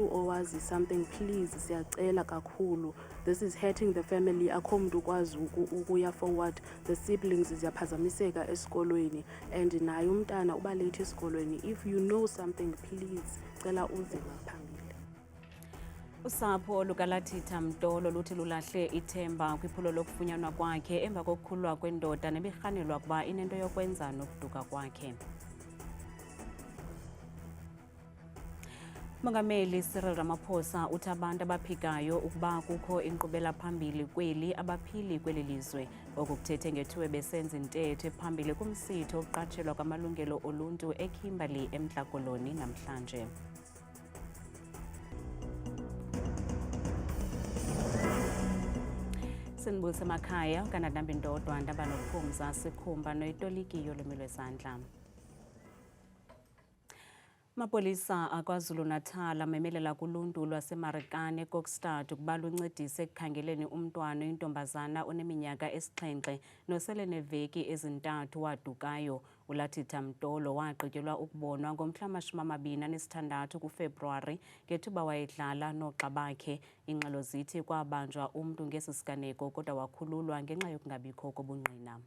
umuntu owazi something, please siyacela kakhulu. This is hurting the family. Akho umuntu ukwazi ukuya forward. The siblings ziyaphazamiseka esikolweni and naye umntana uba late esikolweni. If you know something, please cela uze ngaphambili. Usapho lukaLathitha Mtolo luthi lulahle ithemba kwiphulo lokufunyanwa kwakhe emva kokukhululwa kwendoda nebirhanelwa kuba inento yokwenza nokuduka kwakhe. Mongameli Cyril Ramaphosa uthi abantu abaphikayo ukuba kukho inkqubela phambili kweli abaphili kweli lizwe. Oku kuthethe ngethuba besenza intetho phambili kumsitho oqatshelwa kwamalungelo oluntu eKimberley eMntla Koloni namhlanje. Sinibulisa emakhaya ukanadambi Ndodwa ndaba nophumza sikhumba noyitoliki yolwimi lwezandla. Mapolisa aKwaZulu-Natal amemelela kuluntu lwaseMarikana eKokstad ukuba luncedise ekukhangeleni umntwana oyintombazana oneminyaka esixhenxe nosele neveki ezintathu wadukayo. uLathitha Mtolo wagqityelwa ukubonwa ngomhla wama-26 kuFebruwari ngethuba wayedlala noogxa bakhe. Ingxelo zithi kwabanjwa umntu ngesi siganeko kodwa wakhululwa ngenxa yokungabikho kobungqina.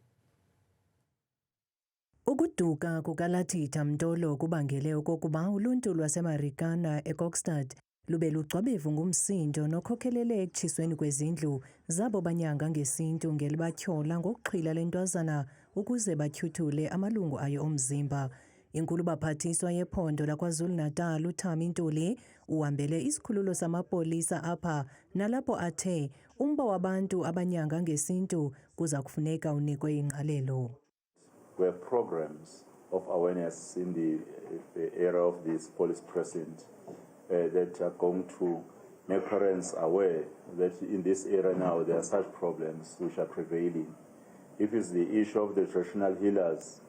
Ukuduka kukaLathitha Mtolo kubangele okokuba uluntu lwaseMarikana eKokstad lube lugcwabevu ngumsindo nokhokhelele ekutshisweni kwezindlu zabo banyanga ngesintu ngelibatyhola ngokuxhwila lentwazana ukuze batyhuthule amalungu ayo omzimba. Inkulu baphathiswa yephondo laKwaZulu-Natal uThami Ntuli uhambele isikhululo samapolisa apha nalapho athe umba wabantu abanyanga ngesintu kuza kufuneka unikwe ingqalelo. We have programs of awareness in the area of this police precinct that are going to make parents aware that in this area now there are such problems which are prevailing. If it's the issue of the traditional healers,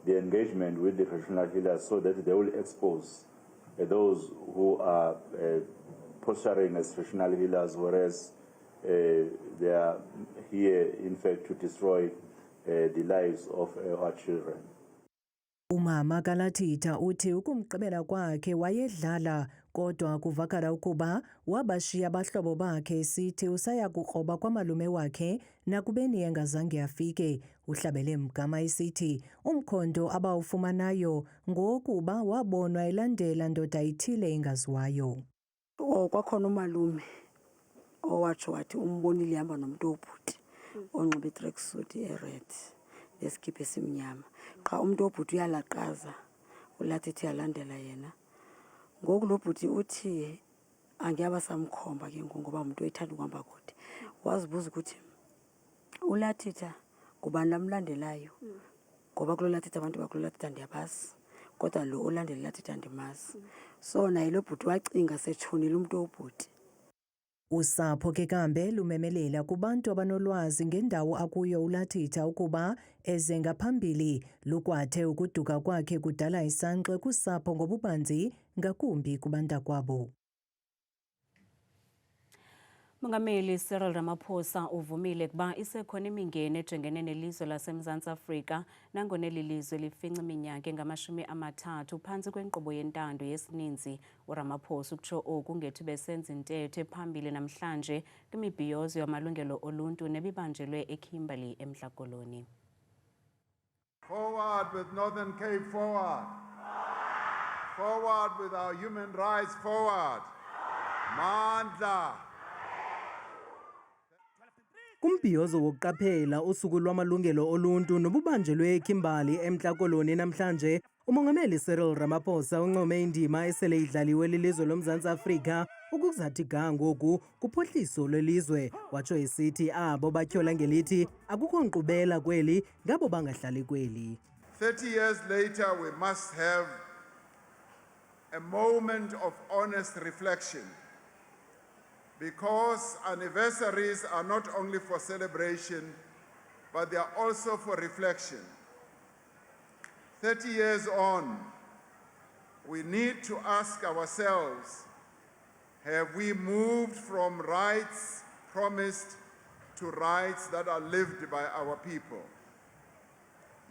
the engagement with the traditional healers so that they will expose those who are posturing as traditional healers, whereas they are here in fact to destroy the lives of our children. Umama kaLathitha uthi ukumgqibela kwakhe wayedlala kodwa kuvakala ukuba wabashiya abahlobo bakhe sithi usaya kukroba kwamalume wakhe nakubeni engazange afike. Uhlabele mgama isithi umkhondo abawufumanayo ngokuba wabonwa elandela ndoda ithile engaziwayo. Kwakhona umalume owatsho wathi umbonile ihamba nomuntu obhuti onxibe i-tracksuit e-red nesikipha esimnyama. Qha umuntu obhuti uyalaqaza uLathitha yalandela yena. Ngoku lo bhuti uthi angiyaba samkhomba ke ngoba umuntu oyithanda ukuhamba kude. Wazibuza ukuthi uLathitha ngubani lamlandelayo ngoba kulo Lathitha abantu bakulo Lathitha ndiyabazi kodwa lo olandela Lathitha ndimazi. So naye lo bhuti wacinga setshonile umuntu obhuti. Usapho ke kambe lumemelela kubantu abanolwazi ngendawo akuyo uLathitha ukuba eze ngaphambili lukwathe ukuduka kwakhe kudala isankxwe kusapho ngobubanzi ngakumbi kubantakwabo. Mongameli Cyril Ramaphosa uvumile kuba isekhona imingeni ejengene nelizwe laseMzantsi Afrika nangona eli lizwe lifinca iminyaka engama-30 phantsi kwenkqubo yentando yesininzi. uRamaphosa ukutsho oku ngethuba besenza intetho ephambili namhlanje kwimibhiyozo yamalungelo oluntu nebibanjelwe eKimberley eMntla Koloni. Forward with Northern Cape, forward. Forward with our human rights, forward. Mandla. Kumbhiyozo wokuqaphela usuku lwamalungelo oluntu nobubanjelwe eKimberley eMntla Koloni namhlanje, umongameli Cyril Ramaphosa uncome indima esele idlaliwe lilizwe loMzantsi Afrika ukuzathi ga ngoku kuphuhliso lwelizwe. Watsho esithi abo batyhola ngelithi akukho nkqubela kweli ngabo bangahlali kweli. 30 years later, we must have a moment of honest reflection, because anniversaries are not only for celebration, but they are also for reflection. 30 years on, we need to ask ourselves, have we moved from rights promised to rights that are lived by our people?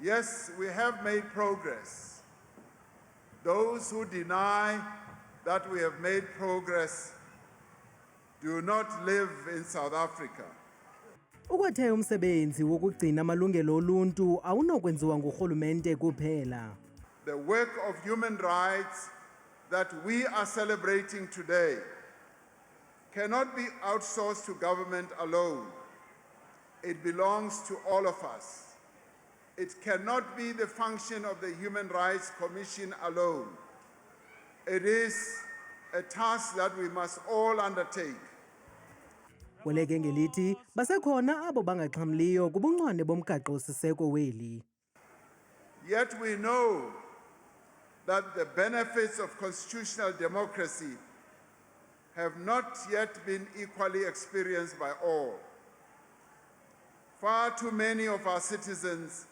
Yes, we have made progress. Those who deny that we have made progress do not live in South Africa. Ukwethe umsebenzi wokugcina amalungelo oluntu awunokwenziwa ngurhulumente kuphela. The work of human rights that we are celebrating today cannot be outsourced to government alone. It belongs to all of us. It cannot be the function of the Human Rights Commission alone. It is a task that we must all undertake. Kweleke ngelithi basekhona abo bangaxhamliyo kubunqwane bomgaqo-siseko weli. Yet we know that the benefits of constitutional democracy have not yet been equally experienced by all. Far too many of our citizens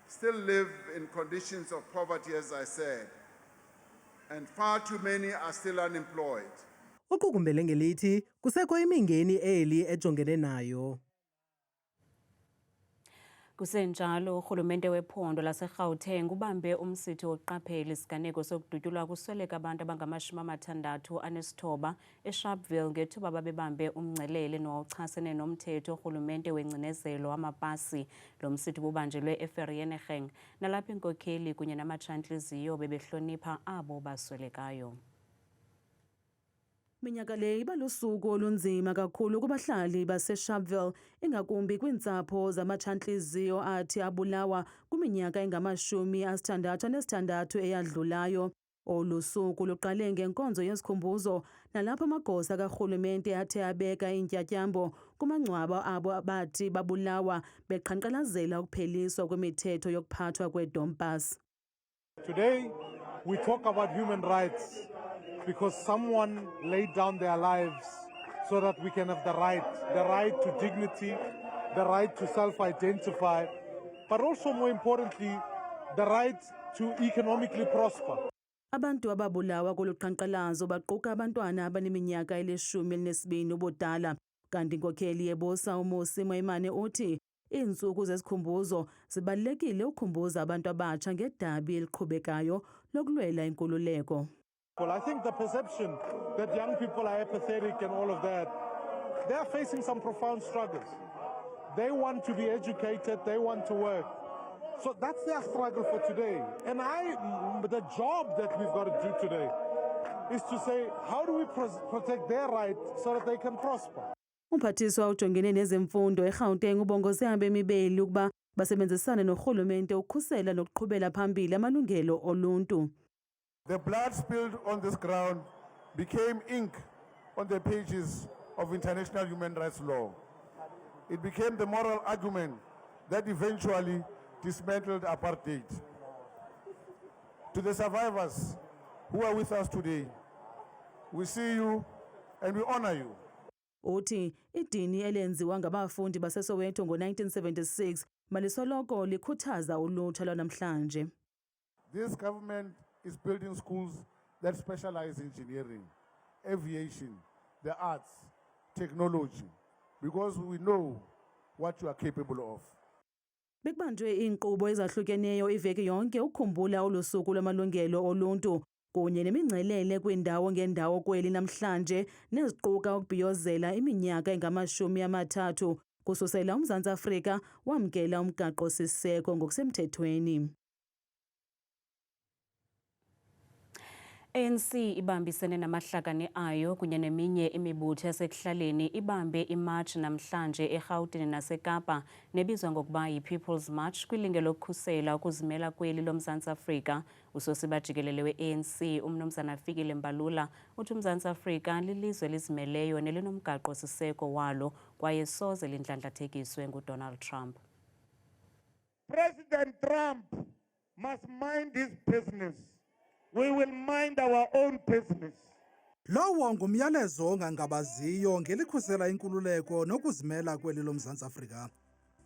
still live in conditions of poverty, as I said, and far too many are still unemployed. Uqukumbele ngelithi kusekho imingeni eli ejongene nayo. Kusenjalo urhulumente wephondo laseGauteng ubambe umsithi wokuqaphela isiganeko sokudutyulwa kusweleka abantu abangama-69 eSharpeville ngethuba babebambe umngcelele nowawuchasene nomthetho urhulumente wengcinezelo wamapasi. Lo msithi bubanjelwe eVereeniging nalapho iinkokheli kunye namatshantliziyo bebehlonipha abo baswelekayo. Minyaka le iba lusuku olunzima kakhulu kubahlali baseSharpeville, ingakumbi kwiintsapho zamatshantliziyo athi abulawa kwiminyaka engama-66 eyadlulayo. Olu suku luqale ngenkonzo yesikhumbuzo nalapho amagosa karhulumente athe abeka iintyatyambo kumangcwabo abo abathi babulawa beqhankqalazela ukupheliswa kwemithetho yokuphathwa kweedompas. Today we talk about human rights because someone laid down their lives so that we can have the right to dignity, the right to self-identify, but also more importantly, the right to economically prosper. Abantu ababulawa kolu qhankqalazo baquka abantwana abaneminyaka eli-12 ubudala, kanti inkokheli yebusa uMusi Moimane uthi iintsuku zesikhumbuzo zibalulekile ukukhumbuza abantu abatsha ngedabi eliqhubekayo lokulwela inkululeko. Well, I think the perception that young people are apathetic and all of that, they are facing some profound struggles. They want to be educated, they want to work. So that's their struggle for today. And the job that we've got to do today is to say, how do we protect their right so that they can prosper? Umphathiswa ujongene nezemfundo eGauteng ubongoze abemibeli ukuba basebenzisane norhulumente ukukhusela nokuqhubela phambili amalungelo oluntu. The blood spilled on this ground became ink on the pages of international human rights law. It became the moral argument that eventually dismantled apartheid. To the survivors who are with us today, we see you and we honor you. Uthi idini elenziwa ngabafundi baseSoweto ngo-1976 malisoloko likhuthaza ulutsha lwanamhlanje. This government is building schools that specialize in engineering, aviation, the arts, technology, because we know what you are capable of. Bekubanjwe iinkqubo ezahlukeneyo iveki yonke ukukhumbula olu suku lwamalungelo oluntu kunye nemingcelele kwiindawo ngeendawo kweli namhlanje neziquka ukubhiyozela iminyaka engama-30 kususela uMzantsi Afrika wamkela umgaqo-siseko ngokusemthethweni. ANC ibambisene namahlakani ayo kunye neminye imibutho yasekuhlaleni ibambe imarch namhlanje eGauteng naseKapa nebizwa ngokuba yi-People's March kwilinge lokukhusela ukuzimela kweli loMzantsi Afrika. Usosiba jikelele we-ANC uMnumzana Fikile Mbalula uthi uMzantsi Afrika lilizwe elizimeleyo nelinomgaqo-siseko walo kwaye soze lindlandlathekiswe nguDonald Trump. President Trump must mind his business. We will mind our own business. Lowo ngumyalezo ongangabaziyo ngelikhusela inkululeko nokuzimela kweli loMzantsi Afrika.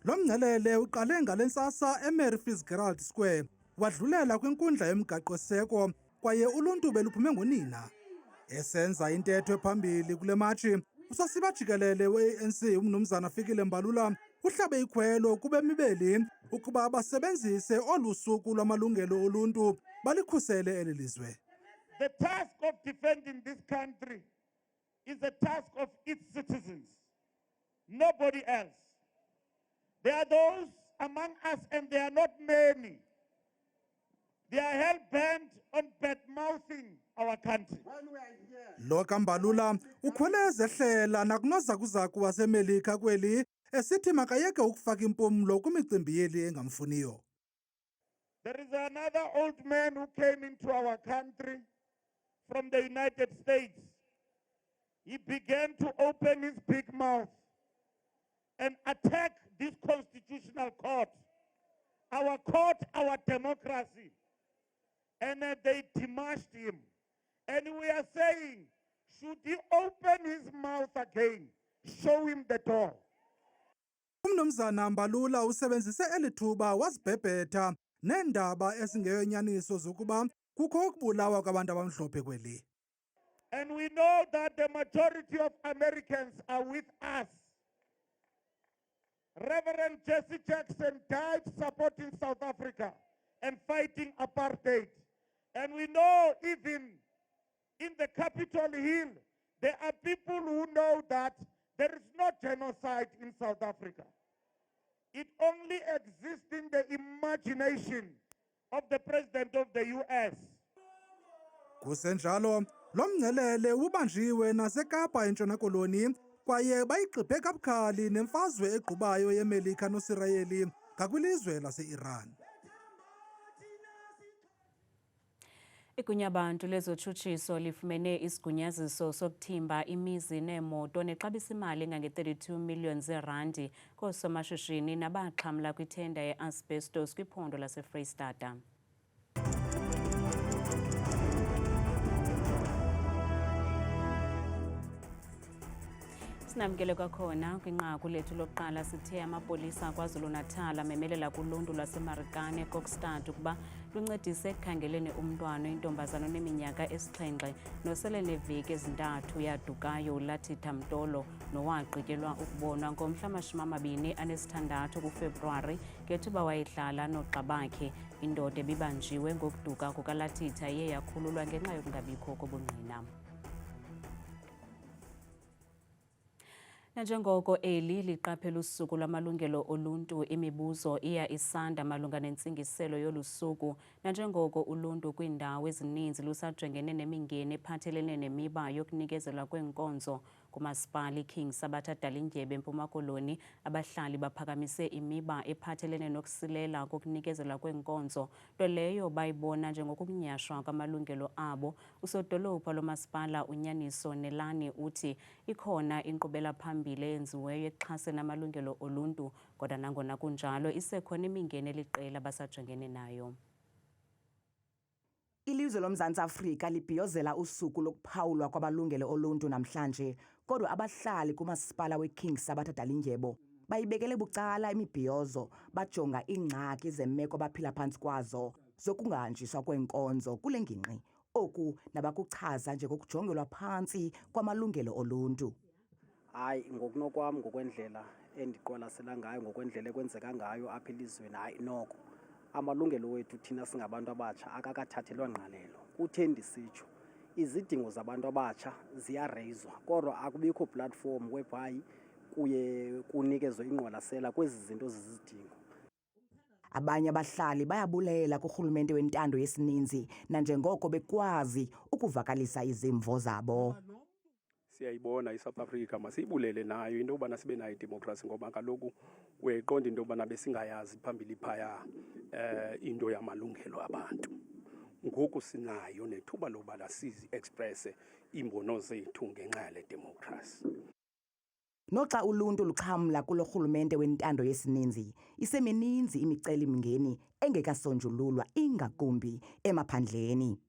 Lo mngcelele uqale ngalentsasa eMary Fitzgerald Square wadlulela kwinkundla yomgaqo-siseko kwaye uluntu beluphume ngonina. Esenza intetho ephambili kule matshi, usosiba jikelele we-ANC uMnumzana Fikile Mbalula uhlabe ikhwelo kubemibeli ukuba basebenzise olu suku lwamalungelo oluntu balikhusele eli lizwe. The task of defending this country is a task of its citizens, nobody else. There are those among us, and they are not many. They are hell-bent on bad-mouthing our country. Lo kaMbalula ukhwele ezehlela nakunozakuzaku waseMelika kweli esithi makayeke ukufaka impumlo kwimicimbi yeli engamfuniyo. There is another old man who came into our country from the United States. He began to open his big mouth and attack this constitutional court, our democracy. And they demolished him. And we are saying, should he open his mouth again, show him the door. Umnumzana Mbalula usebenzise elithuba wazibhebhetha neendaba ezingeyonyaniso zokuba kukho ukubulawa kwabantu abamhlophe kweli. And we know that the majority of Americans are with us. Reverend Jesse Jackson died supporting South Africa and fighting apartheid. And we know even in the Capitol Hill, there are people who know that there is no genocide in South Africa. It only exists in the imagination of the President of the US. Kusenjalo, lo mngcelele ubanjiwe naseKapa eNtshona Koloni kwaye bayigqibhe kabukhali nemfazwe egqubayo yeMelika noSirayeli ngakwilizwe lase-Iran. Igunyabantu lezotshutshiso lifumene isigunyaziso sokuthimba imizi neemoto nexabisa imali engange-32 million zeerandi koosomashishini nabaxhamla kwithenda ye-asbestos kwiphondo laseFreyistata. Sinamkele kwakhona kwinqaku lethu lokuqala sithe amapolisa KwaZulu-Natal amemelela kuluntu lwaseMarikana eKokstad ukuba luncedise ekukhangeleni umntwana oyintombazana oneminyaka esixhenxe nosele neveki ezintathu yadukayo uLathitha Mtolo nowagqityelwa ukubonwa ngomhla 26 kuFebruwari ngethuba wayehlala noogxa bakhe. Indoda ebibanjiwe ngokuduka kukaLathitha iye yakhululwa ngenxa yokungabikho kobungqina. Nanjengoko eli liqaphela usuku lwamalungelo oluntu, imibuzo iya isanda malunga nentsingiselo yolu suku nanjengoko uluntu kwiindawo ezininzi lusajongene nemingeni ephathelene nemiba yokunikezelwa kweenkonzo kumasipala iKing Sabata Dalindyebo eMpuma Koloni. Abahlali baphakamise imiba ephathelene nokusilela kokunikezelwa kweenkonzo, nto leyo bayibona njengokunyashwa kwamalungelo abo. Usodolophu lomasipala uNyaniso Nelani uthi ikhona inkqubela phambili eyenziweyo ekuxhaseni amalungelo oluntu, kodwa nangona kunjalo isekhona imingeni eliqela basajongene nayo. Ilizwe loMzantsi Afrika libhiyozela usuku lokuphawulwa kwamalungelo oluntu namhlanje, kodwa abahlali kumasipala weKing Sabata Dalindyebo bayibekele bucala imibhiyozo, bajonga iingxaki zemmeko abaphila phantsi kwazo zokungahanjiswa kweenkonzo kule ngingqi. Oku nabakuchaza njengokujongelwa phantsi kwamalungelo oluntu. Hayi, ngokunokwam ngokwendlela endiqwalasela ngayo, ngokwendlela ekwenzeka ngayo apha elizweni, hayi noko amalungelo wethu thina singabantu abatsha akakathathelwa ngqalelo. Kutheni ndisitsho? Izidingo zabantu abatsha ziyareyizwa, kodwa akubikho platform whereby kuye kunikezwe ingqwalasela kwezi zinto zizidingo. Abanye abahlali bayabulela kurhulumente wentando yesininzi nanjengoko bekwazi ukuvakalisa izimvo zabo. Siyayibona iSouth Africa, masiyibulele nayo into yobana sibe nayo idemokhrasi, ngoba kaloku uyayiqonda into yobana besingayazi phambili phaya into yamalungelo abantu. Ngoku sinayo nethuba lobana sizi-expresse iimbono zethu ngenxa yale demokhrasi. Noxa uluntu luxhamla kulo rhulumente wentando yesininzi, isemininzi imicelimngeni engekasonjululwa ingakumbi emaphandleni.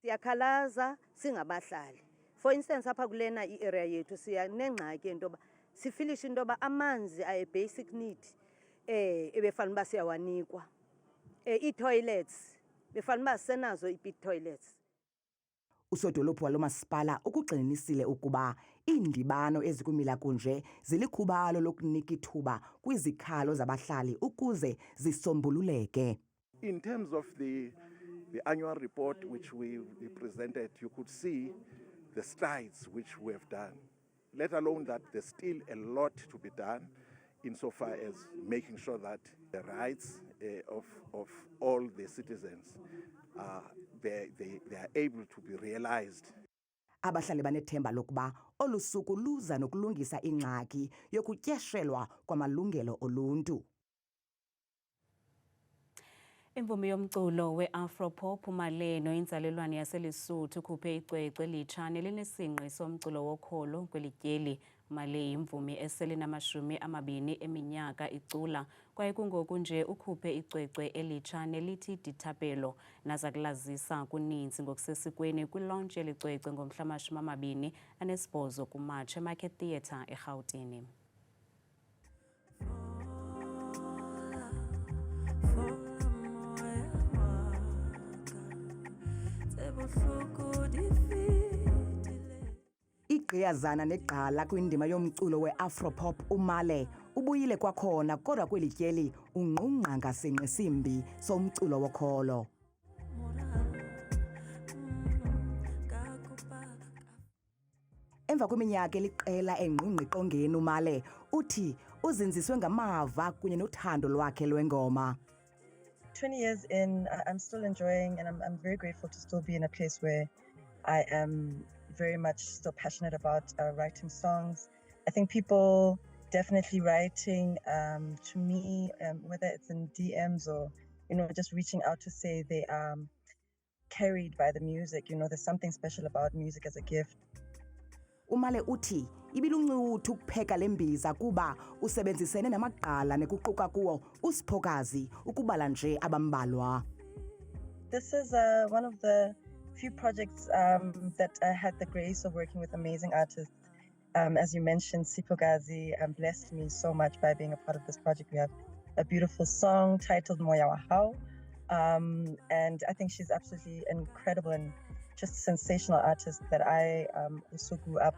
Siyakhalaza singabahlali. For instance, apha kulena i-area yethu siyanengxaki into yoba sifilishe into yoba amanzi ayi-basic need ebefanele uba siyawanikwa. Ii-toilets befanele uba sisenazo ii-pit toilets. Usodolophu walo masipala ukugxinisile ukuba iindibano ezikumila kunje zilikhubalo lokunika ithuba kwizikhalo zabahlali ukuze zisombululeke. In terms of the the annual report which we presented, you could see the strides which we have done, let alone that there's still a lot to be done insofar as making sure that the rights of all the citizens, they are able to be realized. Abahlali banethemba lokuba olu suku luza nokulungisa ingxaki yokutyeshelwa kwamalungelo oluntu. Imvumi yomculo we-Afropop uMaleno inzalelwane yaseLesotho ukhuphe icwecwe elitsha nelinesingqi somculo wokholo kweli tyeli. Male imvumi eselinamashumi eminyaka icula kwaye kungoku nje ukhuphe icwecwe elitsha nelithi Dithapelo naza kulazisa kuninzi ngokusesikweni kwi-launch yelicwecwe ngomhla wama-28 kuMatshi eMarket Theatre eRhawutini. Igqiyazana negqala kwindima yomculo we-Afropop uMale ubuyile kwakhona kodwa kweli tyeli ungqungqa ngasenqesimbi somculo wokholo. Emva kweminyaka eliqela engqungqa iqongeni uMale uthi uzinziswe ngamava kunye nothando lwakhe lwengoma. 20 years in, I'm still enjoying, and I'm very grateful to still be in a place where I am very much still passionate about writing songs. I think people definitely writing to me, whether it's in DMs or, just reaching out to say they are carried by the music. There's something special about music as a gift. Umale uthi ibiluncuthi ukupheka lembiza kuba usebenzisene namagqala nekuquka kuwo uSiphokazi ukubala nje abambalwa. This is one of the few projects that I had the grace of working with amazing artists. As you mentioned, Siphokazi blessed me so much by being a part of this project. We have a beautiful song titled Moya wa Hao, and I think she's absolutely incredible and just a sensational artist that I also grew up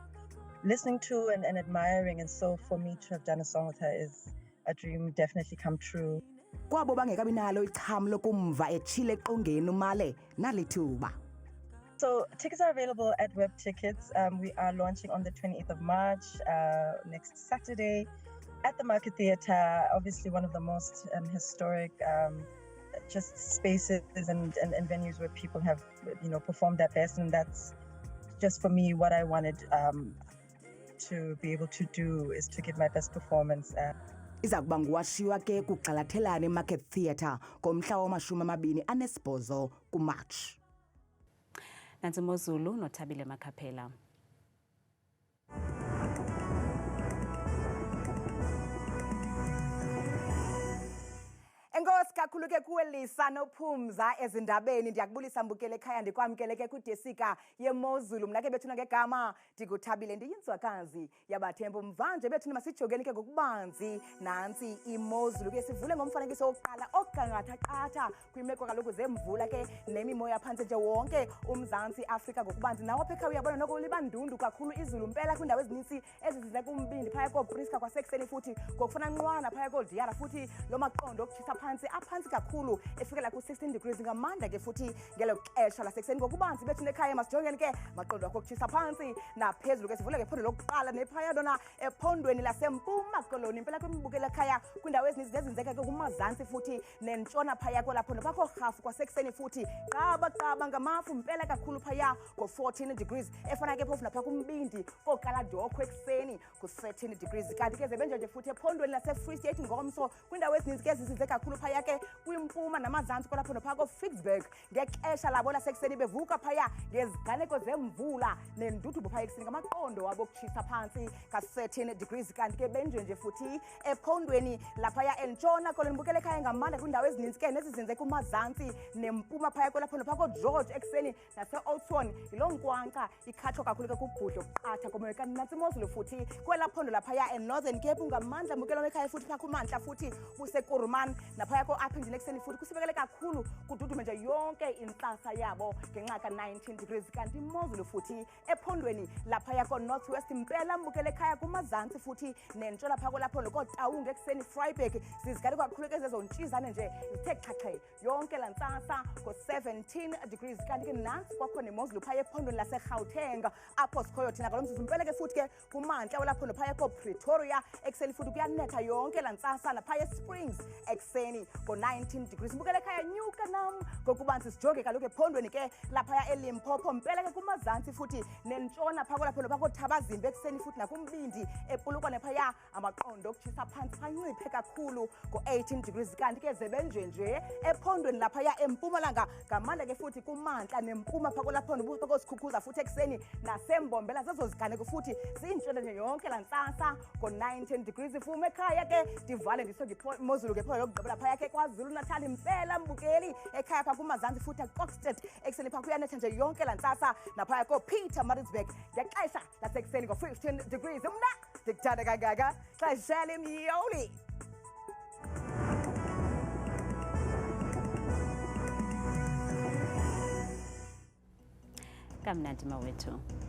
listening to and admiring. And so for me to have done a song with her is a dream definitely come true. Kwabo bangekabi nalo icham lokumva etshile eqongeni uMale nalithuba. So tickets are available at Web Tickets. We are launching on the 28th of March, next Saturday, at the Market Theatre. Obviously one of the most historic just spaces and venues where people have performed their best, and that's just for me what I wanted to be able to do, is to give my best performance. Iza kuba nguwashiywa ke kugxalathelane eMarket Theatre ngomhla wama-28 kuMatshi. Nansi Mozulu noThabile Makhaphela. Enkosi kakhulu ke kuwe Lisa noPhumza ezindabeni. Ndiyakubulisa mbukele ekhaya ndikwamkele ke kwidesika yeMozulu. Mna ke bethuna ngegama ndikuThabile ndiyinzwakazi yabathembu. Mvanje bethuna masijogeni ke ngokubanzi nansi iMozulu ke sivule ngomfanekiso wokuqala ogangatha qatha kwimeko kaloku zemvula ke nemimoya phantsi nje wonke uMzantsi Afrika ngokubanzi. Nawe apha ekhaya uyabona noko libandundu kakhulu izulu mpela kwindawo ezininzi ezizinze kumbindi phaya koBriska kwasekuseni futhi ngokufuna nqwana phaya koDiara futhi lo maqondo okutshisa aphansi kakhulu efikela ku-16 degrees ngamandla ke futhi ngelo xesha lasekuseni ngokubanzi bethu ekhaya masijongeni ke maqondo akho okutshisa phansi naphezulu ke sivule ngephondo lokuqala nephaya lona ephondweni lasempuma koloni impela kwimibukelo ekhaya kwindawo ezininzi zezinzeka ke kumazantsi futhi nentshona phaya kwelaphondo bakho rhafu kwasekuseni futhi qaba ngamafu mpela kakhulu phaya ngo-14 degrees efana ke phofu napha kumbindi kookaladokhwe ekuseni ku-13 degrees kanti ke zebenjenje futhi ephondweni lase-Free State ngomso kwindawo ezininzi ke zizinze kakhulu phaya ke kwimpuma namazantsi kwalaphondo phaya ko-Ficksburg ngexesha labo lasekuseni bevuka phaya ngeziganeko zemvula nendudumbo phaya ekuseni ngamaqondo wabo okutshisa phantsi ka-13 degrees kanti ke benjenje futhi ephondweni laphaya entshona koloni bukele ekhaya ngamandla kwindawo ezininzi ke nezizinze kumazantsi nempuma phaya kwalaphondo phaya koGeorge ekuseni nase-Oudtshoorn yiloo nkwankqa ikhatshwa kakhulu ke kubhudlo qatha komoya kanti nantsi iMozulu futhi kwelaphondo laphaya eNorthern Cape ngamandla mbukelo ekhaya futhi phaa kumantla futhi buseKuruman naphaya apha endlini ekuseni futhi kusibekele kakhulu kududume nje yonke intsasa yabo ngenxa ka-19 degrees kanti imozulu futhi ephondweni laphaya ko-northwest impela mbukele ekhaya kumazantsi futhi nentshona phako lapho lokotawunge ekuseni Vryburg zizikali kakhulu ke zezontshizane nje zithe chache yonke la ntsasa ko-17 degrees kanti ke nansi kwakhona imozulu phaya ephondweni laseGauteng apho sikhoyo thina ngalo mzuzu impela ke futhi ke kumantla walapho nophaya ko-Pretoria ekuseni futhi kuyanetha yonke la ntsasa naphaya eSprings ekuseni ko-19 degrees mbukele ekhaya nyuka nam ngokubanzi sijoge kaloku ephondweni ke laphaya eLimpopo mpela ke kumazantsi futhi nentshona phako lapho nophako Thabazimbi ekuseni futhi nakumbindi epulukwane phaya amaqondo okutshisa phansi phanciphe kakhulu ko-18 degrees kanti ke zebenjenje ephondweni laphaya empumalanga ngamandla ke futhi kumantla nempuma phako lapho nophako sikhukhuza futhi ekuseni nasembombela zezo ziganeko futhi ziyintshona nje yonke la ntsasa ko-19 degrees ifume ekhaya ke ndivale ndisongimozulu ke phela lokugqibela phaya ke KwaZulu Natal impela mbukeli ekhaya pha kumazantsi futhi eKokstad ekuseni pha kuyanetha nje yonke la ntsasa naphaya ko-Pietermaritzburg ngexesha lasekuseni ngo-15 degrees mna ndikuthanda kangaka xesha lemyoli kamnandi mawethu.